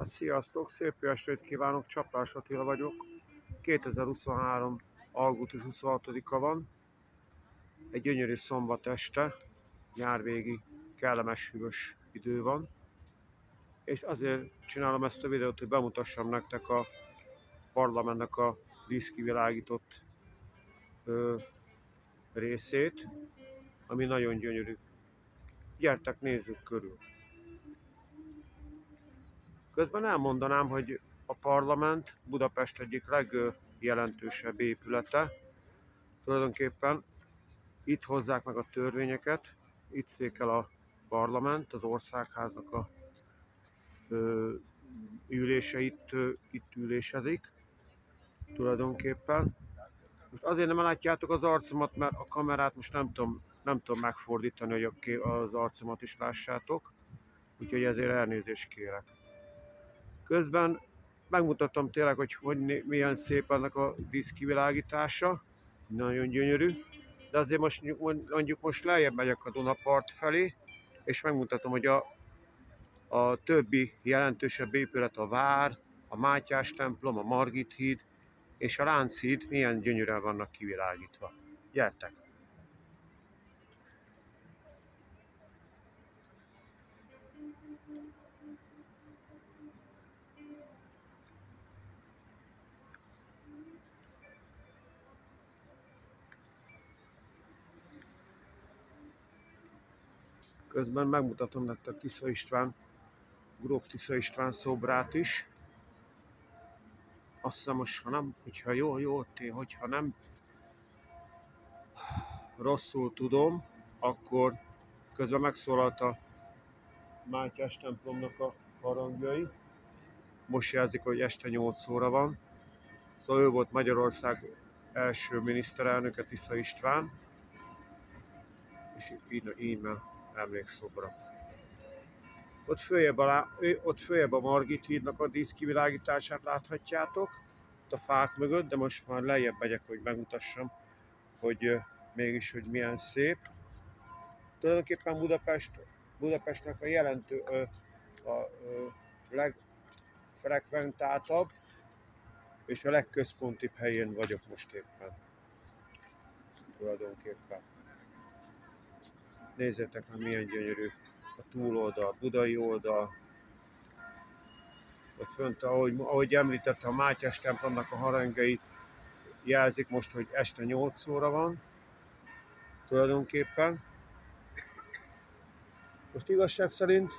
Hát sziasztok, szép jó estét kívánok, Csaplás Attila vagyok. 2023. augusztus 26-a van. Egy gyönyörű szombat este, nyárvégi, kellemes, hűvös idő van. És azért csinálom ezt a videót, hogy bemutassam nektek a parlamentnek a díszkivilágított részét, ami nagyon gyönyörű. Gyertek, nézzük körül. Közben elmondanám, hogy a parlament Budapest egyik legjelentősebb épülete. Tulajdonképpen itt hozzák meg a törvényeket, itt székel a parlament, az országháznak a ülése itt ülésezik tulajdonképpen. Most azért nem látjátok az arcomat, mert a kamerát most nem tudom megfordítani, hogy az arcomat is lássátok, úgyhogy ezért elnézést kérek. Közben megmutatom tényleg, hogy milyen szép ennek a díszkivilágítása, nagyon gyönyörű, de azért most lejjebb megyek a Dunapart felé, és megmutatom, hogy a többi jelentősebb épület, a Vár, a Mátyás templom, a Margit híd és a Lánchíd milyen gyönyörűen vannak kivilágítva. Gyertek! Közben megmutatom nektek Tisza István, gróf Tisza István szobrát is. Azt hiszem most, hogyha nem rosszul tudom, akkor közben megszólalt a Mátyás templomnak a harangjai. Most jelzik, hogy este 8 óra van. Szóval ő volt Magyarország első miniszterelnöke, Tisza István. És íme emlékszobra. Ott följebb a Margit hídnak a díszkivilágítását láthatjátok, ott a fák mögött, de most már lejjebb megyek, hogy megmutassam, hogy mégis, hogy milyen szép. Tulajdonképpen Budapestnek a legfrekventáltabb és a legközpontibb helyén vagyok most éppen. Tulajdonképpen. Nézzétek meg, milyen gyönyörű a túloldal, budai oldal. Ott fönt, ahogy említettem, a Mátyás templomnak a harangjai jelzik most, hogy este 8 óra van. Tulajdonképpen. Most igazság szerint,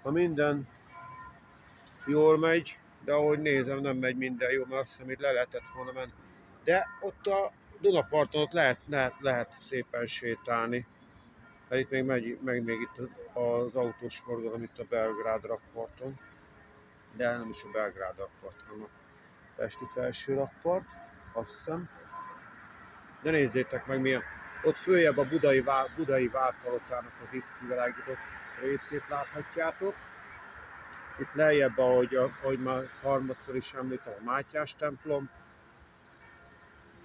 ha minden jól megy, de ahogy nézem, nem megy minden jól, mert azt hiszem, itt le lehetett volna menni. De ott a Dunaparton ott lehet szépen sétálni. Mert itt még itt az autós forgalom itt a Belgrád rakparton. De nem is a Belgrád rakpart, hanem a pesti felső rakpart, azt hiszem. De nézzétek meg milyen. Ott följebb a budai várpalotának a díszkivilágított részét láthatjátok. Itt lejjebb, ahogy már harmadszor is említem, a Mátyás templom.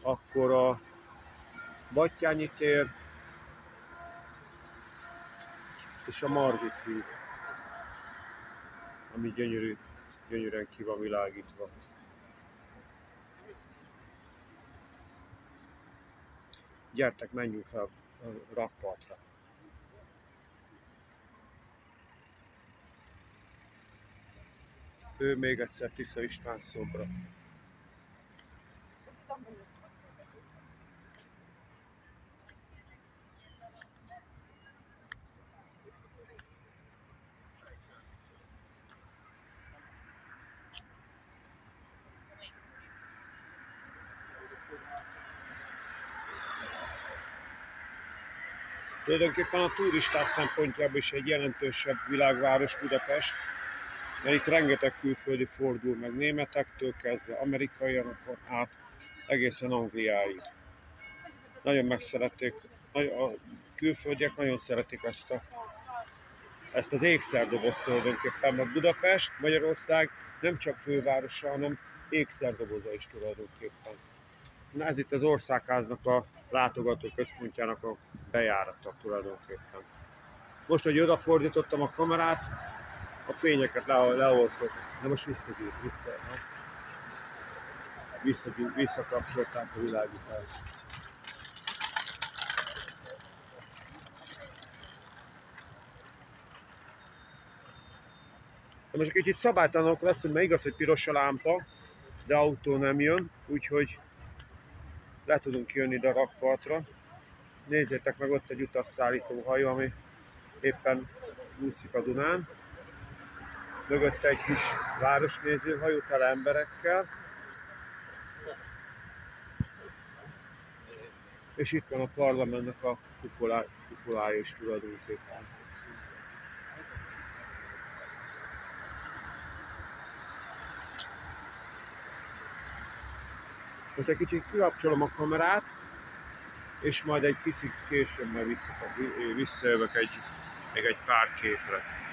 Akkor a Battyányi tér és a Margit híd, ami gyönyörűen ki van világítva. Gyertek, menjünk fel a rakpartra. Ő még egyszer Tisza István szobra. Tulajdonképpen a turisták szempontjából is egy jelentősebb világváros Budapest, mert itt rengeteg külföldi fordul meg, németektől kezdve, amerikaiakon át egészen Angliáig. Nagyon megszerették, a külföldiek nagyon szeretik ezt az ékszerdobozt tulajdonképpen, mert Budapest, Magyarország nem csak fővárosa, hanem ékszerdoboza is tulajdonképpen. Na, ez itt az országháznak a látogatóközpontjának a bejárata tulajdonképpen. Most, hogy odafordítottam a kamerát, a fényeket leoltott. De most visszakapcsolták a világítást. De most kicsit szabálytalanok lesz, hogy igaz, hogy piros a lámpa, de autó nem jön, úgyhogy le tudunk jönni ide a rakpartra. Nézzétek meg, ott egy utasszállító hajó, ami éppen úszik a Dunán. Mögötte egy kis városnézőhajó tele emberekkel. És itt van a parlamentnek a kupolája is tulajdonképpen. Most egy kicsit kikapcsolom a kamerát, és majd egy picit később visszajövök még egy pár képre.